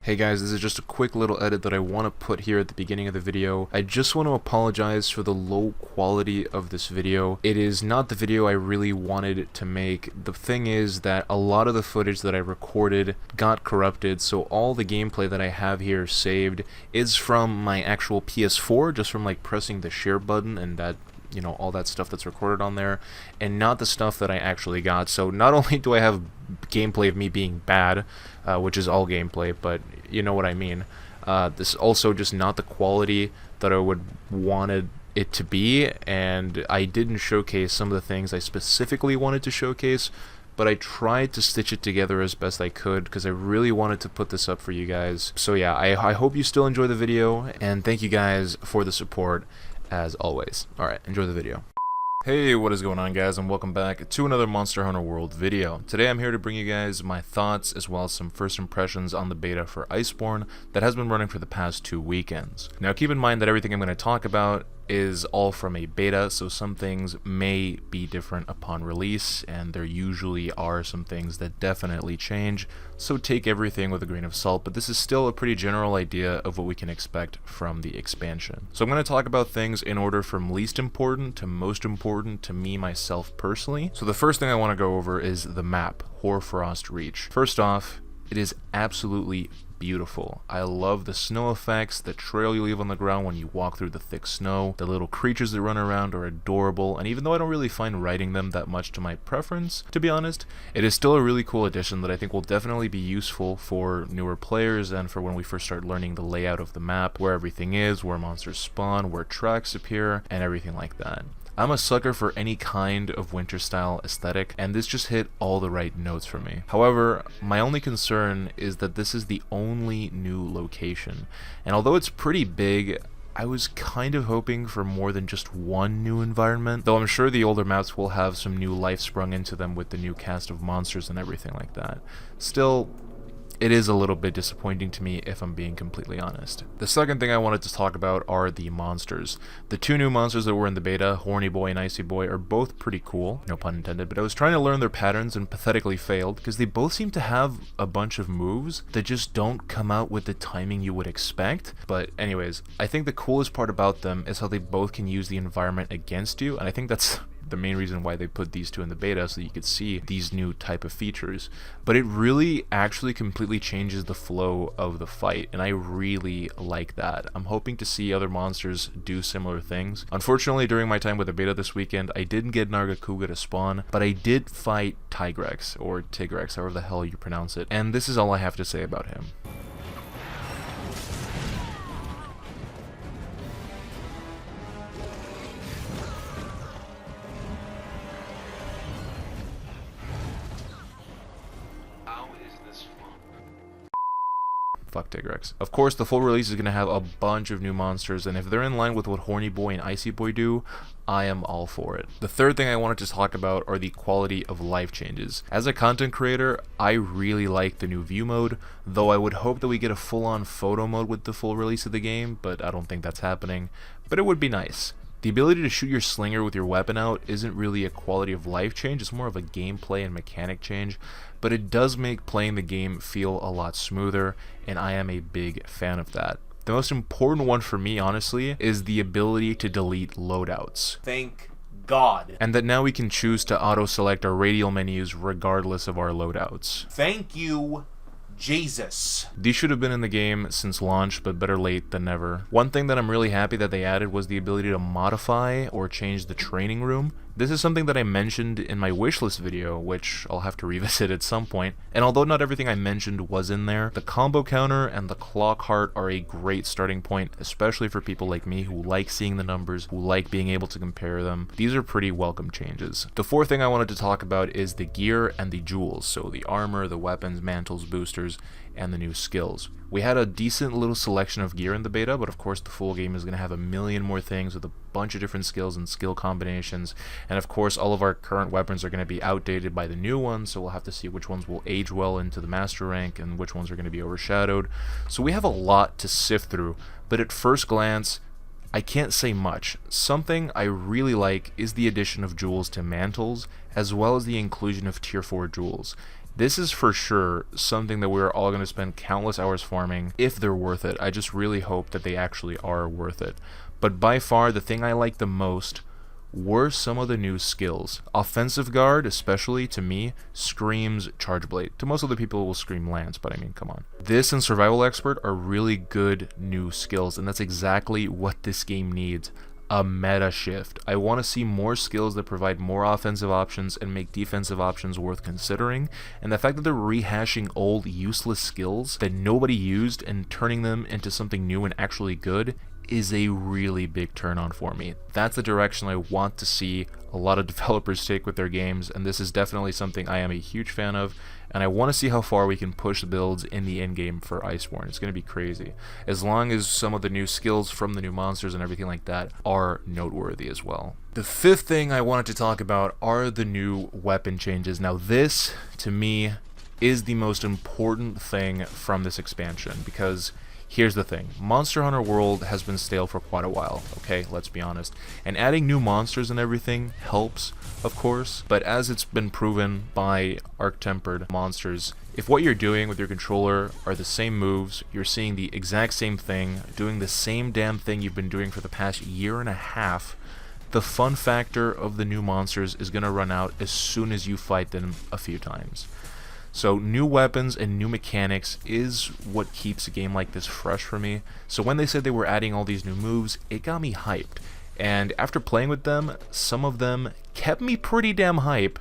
Hey guys, this is just a quick little edit that I want to put here at the beginning of the video. I just want to apologize for the low quality of this video. It is not the video I really wanted to make. The thing is that a lot of the footage that I recorded got corrupted, so all the gameplay that I have here saved is from my actual PS4, just from like pressing the share button and that, you know, all that stuff that's recorded on there, and not the stuff that I actually got. So not only do I have gameplay of me being bad, which is all gameplay, but you know what I mean. This is also just not the quality that I would wanted it to be, and I didn't showcase some of the things I specifically wanted to showcase, but I tried to stitch it together as best I could because I really wanted to put this up for you guys. So yeah, I hope you still enjoy the video, and thank you guys for the support as always. Alright, enjoy the video. Hey, what is going on guys, and welcome back to another Monster Hunter World video. Today I'm here to bring you guys my thoughts as well as some first impressions on the beta for Iceborne that has been running for the past 2 weekends. Now keep in mind that everything I'm going to talk about is all from a beta, so some things may be different upon release, and there usually are some things that definitely change, so take everything with a grain of salt, but this is still a pretty general idea of what we can expect from the expansion. So I'm going to talk about things in order from least important to most important to me myself personally. So the first thing I want to go over is the map, Hoarfrost Reach. First off, it is absolutely beautiful. I love the snow effects, the trail you leave on the ground when you walk through the thick snow, the little creatures that run around are adorable, and even though I don't really find riding them that much to my preference, to be honest, it is still a really cool addition that I think will definitely be useful for newer players and for when we first start learning the layout of the map, where everything is, where monsters spawn, where tracks appear, and everything like that. I'm a sucker for any kind of winter style aesthetic, and this just hit all the right notes for me. However, my only concern is that this is the only new location, and although it's pretty big, I was kind of hoping for more than just one new environment, though I'm sure the older maps will have some new life sprung into them with the new cast of monsters and everything like that. Still, it is a little bit disappointing to me if I'm being completely honest. The second thing I wanted to talk about are the monsters. The 2 new monsters that were in the beta, Horny Boy and Icy Boy, are both pretty cool, no pun intended, but I was trying to learn their patterns and pathetically failed because they both seem to have a bunch of moves that just don't come out with the timing you would expect. But anyways, I think the coolest part about them is how they both can use the environment against you, and I think that's the main reason why they put these 2 in the beta, so you could see these new type of features. But it really actually completely changes the flow of the fight, and I really like that. I'm hoping to see other monsters do similar things. Unfortunately, during my time with the beta this weekend, I didn't get Nargacuga to spawn, but I did fight Tigrex, or Tigrex, however the hell you pronounce it, and this is all I have to say about him. Fuck Tigrex. Of course, the full release is going to have a bunch of new monsters, and if they're in line with what Horny Boy and Icy Boy do, I am all for it. The third thing I wanted to talk about are the quality of life changes. As a content creator, I really like the new view mode, though I would hope that we get a full-on photo mode with the full release of the game, but I don't think that's happening. But it would be nice. The ability to shoot your slinger with your weapon out isn't really a quality of life change, it's more of a gameplay and mechanic change, but it does make playing the game feel a lot smoother, and I am a big fan of that. The most important one for me, honestly, is the ability to delete loadouts. Thank God. And that now we can choose to auto-select our radial menus regardless of our loadouts. Thank you, Jesus. These should have been in the game since launch, but better late than never. One thing that I'm really happy that they added was the ability to modify or change the training room. This is something that I mentioned in my wishlist video, which I'll have to revisit at some point, and although not everything I mentioned was in there, the combo counter and the clock heart are a great starting point, especially for people like me who like seeing the numbers, who like being able to compare them. These are pretty welcome changes. The fourth thing I wanted to talk about is the gear and the jewels, so the armor, the weapons, mantles, boosters, and the new skills. We had a decent little selection of gear in the beta, but of course the full game is going to have a million more things with a bunch of different skills and skill combinations, and of course all of our current weapons are going to be outdated by the new ones, so we'll have to see which ones will age well into the master rank and which ones are going to be overshadowed. So we have a lot to sift through, but at first glance, I can't say much. Something I really like is the addition of jewels to mantles, as well as the inclusion of tier 4 jewels. This is for sure something that we're all going to spend countless hours farming if they're worth it. I just really hope that they actually are worth it. But by far, the thing I like the most were some of the new skills. Offensive Guard, especially to me, screams Charge Blade. To most other people, it will scream Lance, but I mean, come on. This and Survival Expert are really good new skills, and that's exactly what this game needs. A meta shift. I want to see more skills that provide more offensive options and make defensive options worth considering, and the fact that they're rehashing old useless skills that nobody used and turning them into something new and actually good is a really big turn on for me. That's the direction I want to see a lot of developers take with their games, and this is definitely something I am a huge fan of, and I want to see how far we can push the builds in the end game for Iceborne. It's going to be crazy, as long as some of the new skills from the new monsters and everything like that are noteworthy as well. The fifth thing I wanted to talk about are the new weapon changes. Now this, to me, is the most important thing from this expansion, because here's the thing, Monster Hunter World has been stale for quite a while, okay, let's be honest, and adding new monsters and everything helps, of course, but as it's been proven by Arc-Tempered monsters, if what you're doing with your controller are the same moves, you're seeing the exact same thing, doing the same damn thing you've been doing for the past year and a half, the fun factor of the new monsters is going to run out as soon as you fight them a few times. So new weapons and new mechanics is what keeps a game like this fresh for me. So when they said they were adding all these new moves, it got me hyped. And after playing with them, some of them kept me pretty damn hype.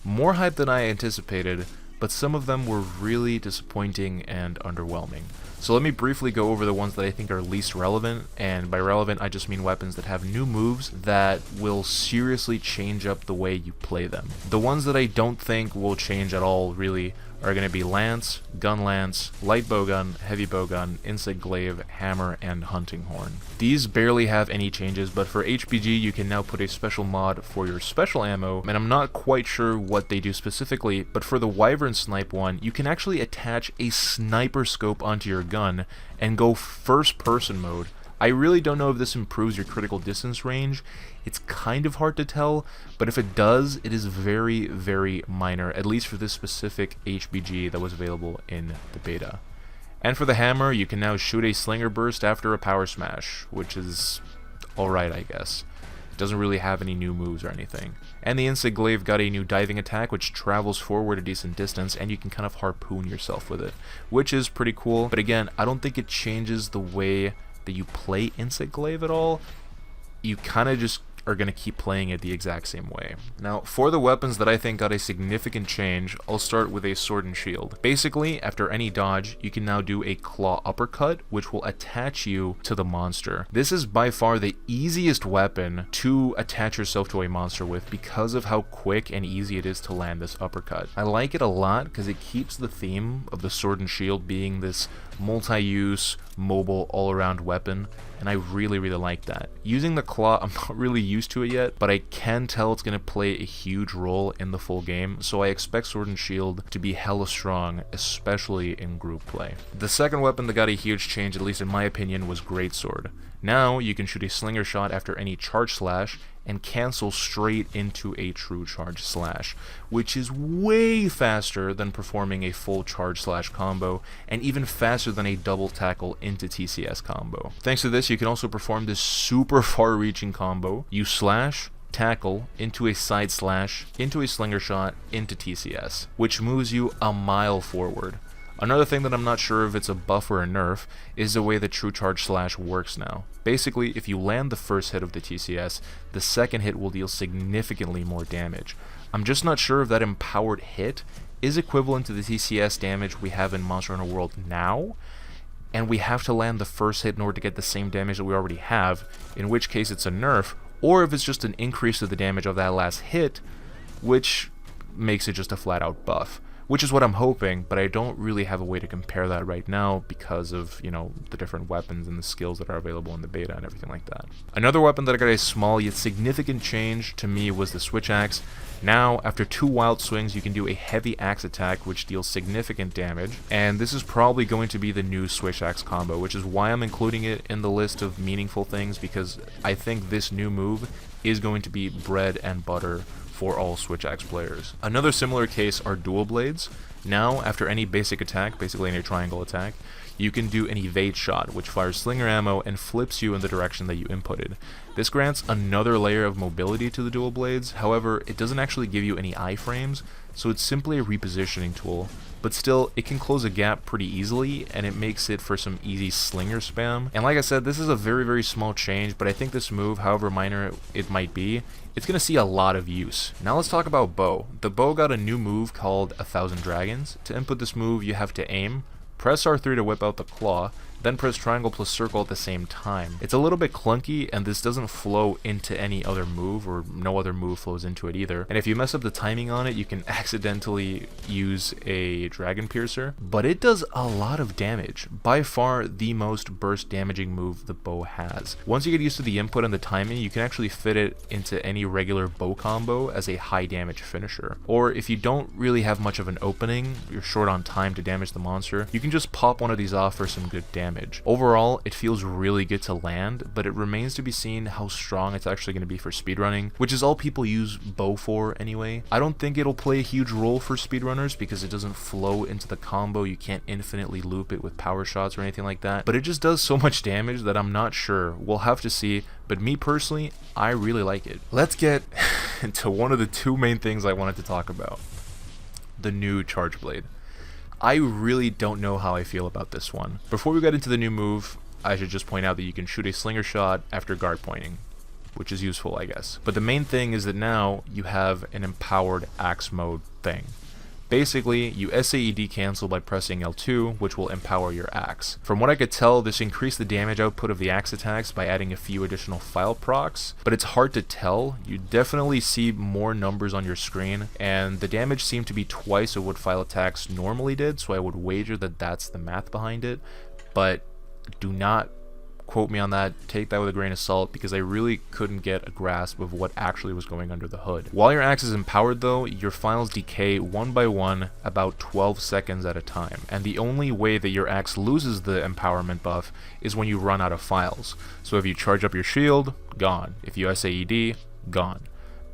More hype than I anticipated, but some of them were really disappointing and underwhelming. So let me briefly go over the ones that I think are least relevant, and by relevant I just mean weapons that have new moves that will seriously change up the way you play them. The ones that I don't think will change at all really are going to be Lance, Gun Lance, Light Bowgun, Heavy Bowgun, Insect Glaive, Hammer, and Hunting Horn. These barely have any changes, but for HPG you can now put a special mod for your special ammo, and I'm not quite sure what they do specifically, but for the Wyvern Snipe one, you can actually attach a sniper scope onto your gun and go first person mode. I really don't know if this improves your critical distance range. It's kind of hard to tell, but if it does, it is very, very minor, at least for this specific HBG that was available in the beta. And for the hammer, you can now shoot a slinger burst after a power smash, which is alright, I guess. It doesn't really have any new moves or anything. And the Insect Glaive got a new diving attack, which travels forward a decent distance, and you can kind of harpoon yourself with it, which is pretty cool. But again, I don't think it changes the way that you play Insect Glaive at all. You kind of just are going to keep playing it the exact same way. Now, for the weapons that I think got a significant change, I'll start with a sword and shield. Basically, after any dodge, you can now do a claw uppercut, which will attach you to the monster. This is by far the easiest weapon to attach yourself to a monster with because of how quick and easy it is to land this uppercut. I like it a lot because it keeps the theme of the sword and shield being this multi-use, mobile, all-around weapon, and I really, really like that. Using the claw, I'm not really used to it yet, but I can tell it's going to play a huge role in the full game, so I expect Sword and Shield to be hella strong, especially in group play. The second weapon that got a huge change, at least in my opinion, was Greatsword. Now, you can shoot a slinger shot after any charge slash, and cancel straight into a true charge slash, which is way faster than performing a full charge slash combo, and even faster than a double tackle into TCS combo. Thanks to this, you can also perform this super far-reaching combo. You slash, tackle, into a side slash, into a slinger shot, into TCS, which moves you a mile forward. Another thing that I'm not sure if it's a buff or a nerf is the way the True Charge Slash works now. Basically, if you land the first hit of the TCS, the second hit will deal significantly more damage. I'm just not sure if that empowered hit is equivalent to the TCS damage we have in Monster Hunter World now, and we have to land the first hit in order to get the same damage that we already have, in which case it's a nerf, or if it's just an increase to the damage of that last hit, which makes it just a flat-out buff. Which is what I'm hoping, but I don't really have a way to compare that right now because of, you know, the different weapons and the skills that are available in the beta and everything like that. Another weapon that got a small yet significant change to me was the Switch Axe. Now, after 2 wild swings, you can do a heavy axe attack which deals significant damage, and this is probably going to be the new Switch Axe combo, which is why I'm including it in the list of meaningful things, because I think this new move is going to be bread and butter for all switch axe players. Another similar case are dual blades. Now, after any basic attack, basically any triangle attack, you can do an evade shot, which fires slinger ammo and flips you in the direction that you inputted. This grants another layer of mobility to the dual blades, however, it doesn't actually give you any iframes, so it's simply a repositioning tool, but still, it can close a gap pretty easily, and it makes it for some easy slinger spam. And like I said, this is a very, very small change, but I think this move, however minor it might be, it's going to see a lot of use. Now let's talk about bow. The bow got a new move called 1,000 Dragons. To input this move, you have to aim, press R3 to whip out the claw, then press triangle plus circle at the same time. It's a little bit clunky, and this doesn't flow into any other move, or no other move flows into it either. And if you mess up the timing on it, you can accidentally use a Dragon Piercer, but it does a lot of damage. By far the most burst damaging move the bow has. Once you get used to the input and the timing, you can actually fit it into any regular bow combo as a high damage finisher. Or if you don't really have much of an opening, you're short on time to damage the monster, you can just pop one of these off for some good damage. Overall, it feels really good to land, but it remains to be seen how strong it's actually going to be for speedrunning, which is all people use bow for anyway. I don't think it'll play a huge role for speedrunners because it doesn't flow into the combo, you can't infinitely loop it with power shots or anything like that, but it just does so much damage that I'm not sure. We'll have to see, but me personally, I really like it. Let's get into one of the two main things I wanted to talk about. The new Charge Blade. I really don't know how I feel about this one. Before we get into the new move, I should just point out that you can shoot a slinger shot after guard pointing, which is useful, I guess. But the main thing is that now you have an empowered axe mode thing. Basically, you SAED cancel by pressing L2, which will empower your axe. From what I could tell, this increased the damage output of the axe attacks by adding a few additional file procs, but it's hard to tell. You definitely see more numbers on your screen, and the damage seemed to be twice of what file attacks normally did, so I would wager that that's the math behind it, but do not quote me on that, take that with a grain of salt, because I really couldn't get a grasp of what actually was going under the hood. While your axe is empowered though, your files decay one by one about 12 seconds at a time, and the only way that your axe loses the empowerment buff is when you run out of files. So if you charge up your shield, gone. If you SAED, gone.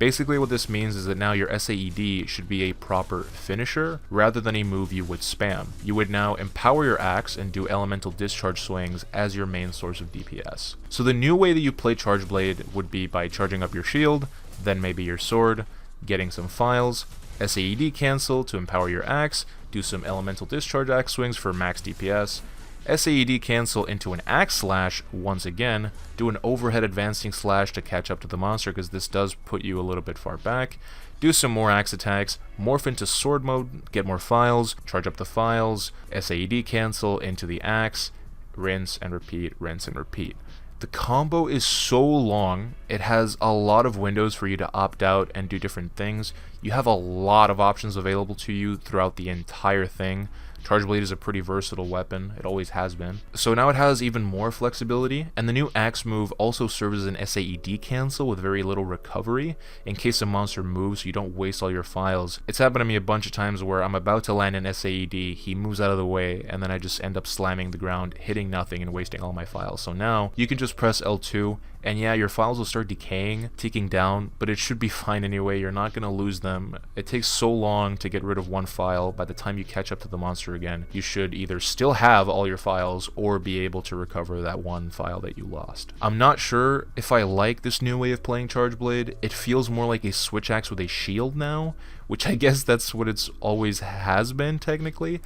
Basically what this means is that now your SAED should be a proper finisher rather than a move you would spam. You would now empower your axe and do elemental discharge swings as your main source of DPS. So the new way that you play Charge Blade would be by charging up your shield, then maybe your sword, getting some files, SAED cancel to empower your axe, do some elemental discharge axe swings for max DPS, SAED cancel into an axe slash once again, do an overhead advancing slash to catch up to the monster because this does put you a little bit far back, do some more axe attacks, morph into sword mode, get more files, charge up the files, SAED cancel into the axe, rinse and repeat, rinse and repeat. The combo is so long, it has a lot of windows for you to opt out and do different things. You have a lot of options available to you throughout the entire thing. Charge Blade is a pretty versatile weapon, it always has been. So now it has even more flexibility, and the new axe move also serves as an SAED cancel with very little recovery in case a monster moves so you don't waste all your files. It's happened to me a bunch of times where I'm about to land an SAED, he moves out of the way, and then I just end up slamming the ground, hitting nothing and wasting all my files. So now you can just press L2, and yeah, your files will start decaying, ticking down, but it should be fine anyway, you're not going to lose them. It takes so long to get rid of one file. By the time you catch up to the monster again, you should either still have all your files or be able to recover that one file that you lost. I'm not sure if I like this new way of playing Charge Blade. It feels more like a switch axe with a shield now, which I guess that's what it's always has been technically.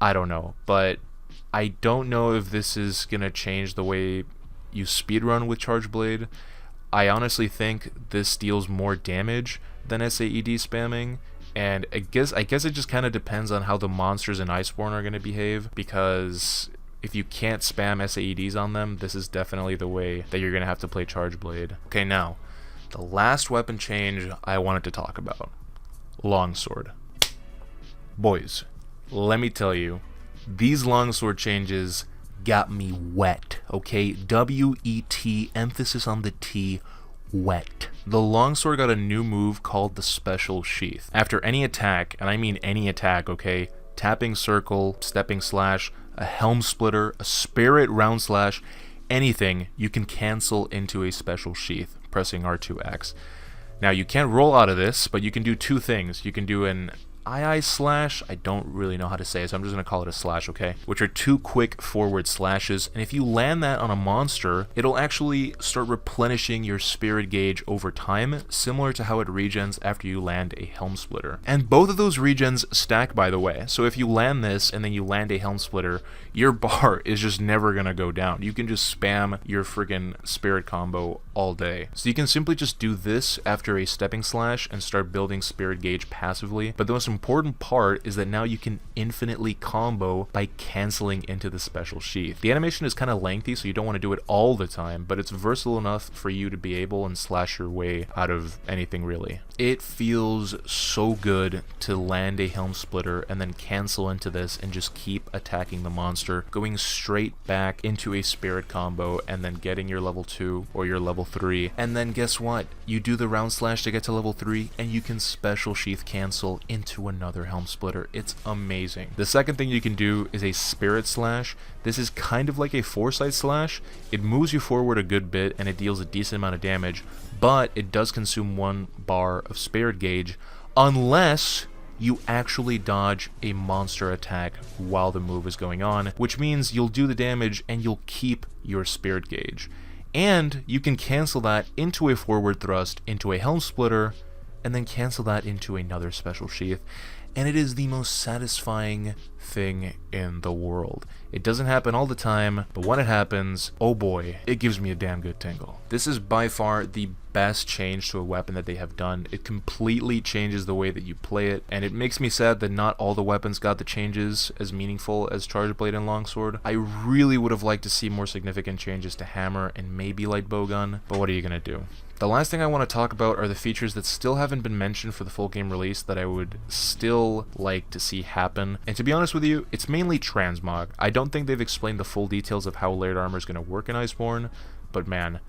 I don't know, but I don't know if this is going to change the way you speedrun with Charge Blade. I honestly think this deals more damage than SAED spamming, and I guess it just kind of depends on how the monsters in Iceborne are going to behave, because if you can't spam SAEDs on them, this is definitely the way that you're going to have to play Charge Blade. Okay, now, the last weapon change I wanted to talk about. Longsword. Boys, let me tell you, these longsword changes got me wet, okay? W-E-T, emphasis on the T, wet. The longsword got a new move called the Special Sheath. After any attack, and I mean any attack, okay? Tapping circle, stepping slash, a helm splitter, a spirit round slash, anything, you can cancel into a Special Sheath, pressing R2X. Now you can't roll out of this, but you can do two things. You can do an II slash, I don't really know how to say it, so I'm just going to call it a slash, okay? Which are two quick forward slashes, and if you land that on a monster, it'll actually start replenishing your spirit gauge over time, similar to how it regens after you land a Helm Splitter. And both of those regens stack, by the way, so if you land this and then you land a Helm Splitter, your bar is just never going to go down. You can just spam your friggin' spirit combo all day. So you can simply just do this after a stepping slash and start building spirit gauge passively, but the most important part is that now you can infinitely combo by canceling into the special sheath. The animation is kind of lengthy, so you don't want to do it all the time, but it's versatile enough for you to be able and slash your way out of anything really. It feels so good to land a Helm Splitter and then cancel into this and just keep attacking the monster, going straight back into a spirit combo and then getting your level 2 or your level 3. And then guess what? You do the round slash to get to level 3 and you can special sheath cancel into another Helm Splitter. It's amazing. The second thing you can do is a spirit slash. This is kind of like a foresight slash. It moves you forward a good bit and it deals a decent amount of damage, but it does consume 1 bar of spirit gauge unless you actually dodge a monster attack while the move is going on, which means you'll do the damage and you'll keep your spirit gauge. And you can cancel that into a forward thrust, into a Helm Splitter, and then cancel that into another special sheath. And it is the most satisfying thing in the world. It doesn't happen all the time, but when it happens, oh boy, it gives me a damn good tingle. This is by far the best change to a weapon that they have done. It completely changes the way that you play it, and it makes me sad that not all the weapons got the changes as meaningful as Charge Blade and Longsword. I really would have liked to see more significant changes to Hammer and maybe Light Bowgun, but what are you gonna do? The last thing I want to talk about are the features that still haven't been mentioned for the full game release that I would still like to see happen. And to be honest with you, it's mainly transmog. I don't think they've explained the full details of how layered armor is going to work in Iceborne, but man,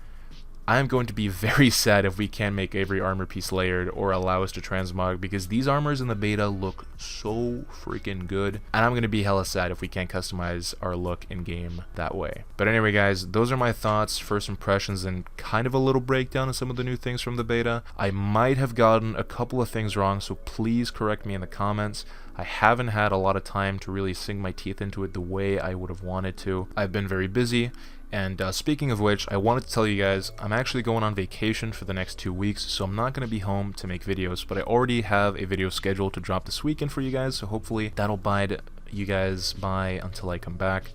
I am going to be very sad if we can't make every armor piece layered or allow us to transmog, because these armors in the beta look so freaking good, and I'm going to be hella sad if we can't customize our look in game that way. But anyway guys, those are my thoughts, first impressions, and kind of a little breakdown of some of the new things from the beta. I might have gotten a couple of things wrong, so please correct me in the comments. I haven't had a lot of time to really sink my teeth into it the way I would have wanted to. I've been very busy. And speaking of which, I wanted to tell you guys, I'm actually going on vacation for the next 2 weeks, so I'm not going to be home to make videos, but I already have a video scheduled to drop this weekend for you guys, so hopefully that'll bide you guys by until I come back.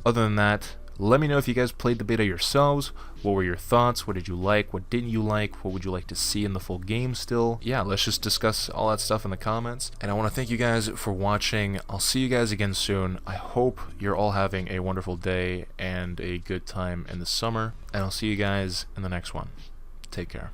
Other than that, let me know if you guys played the beta yourselves. What were your thoughts? What did you like? What didn't you like? What would you like to see in the full game still? Yeah, let's just discuss all that stuff in the comments. And I want to thank you guys for watching. I'll see you guys again soon. I hope you're all having a wonderful day and a good time in the summer. And I'll see you guys in the next one. Take care.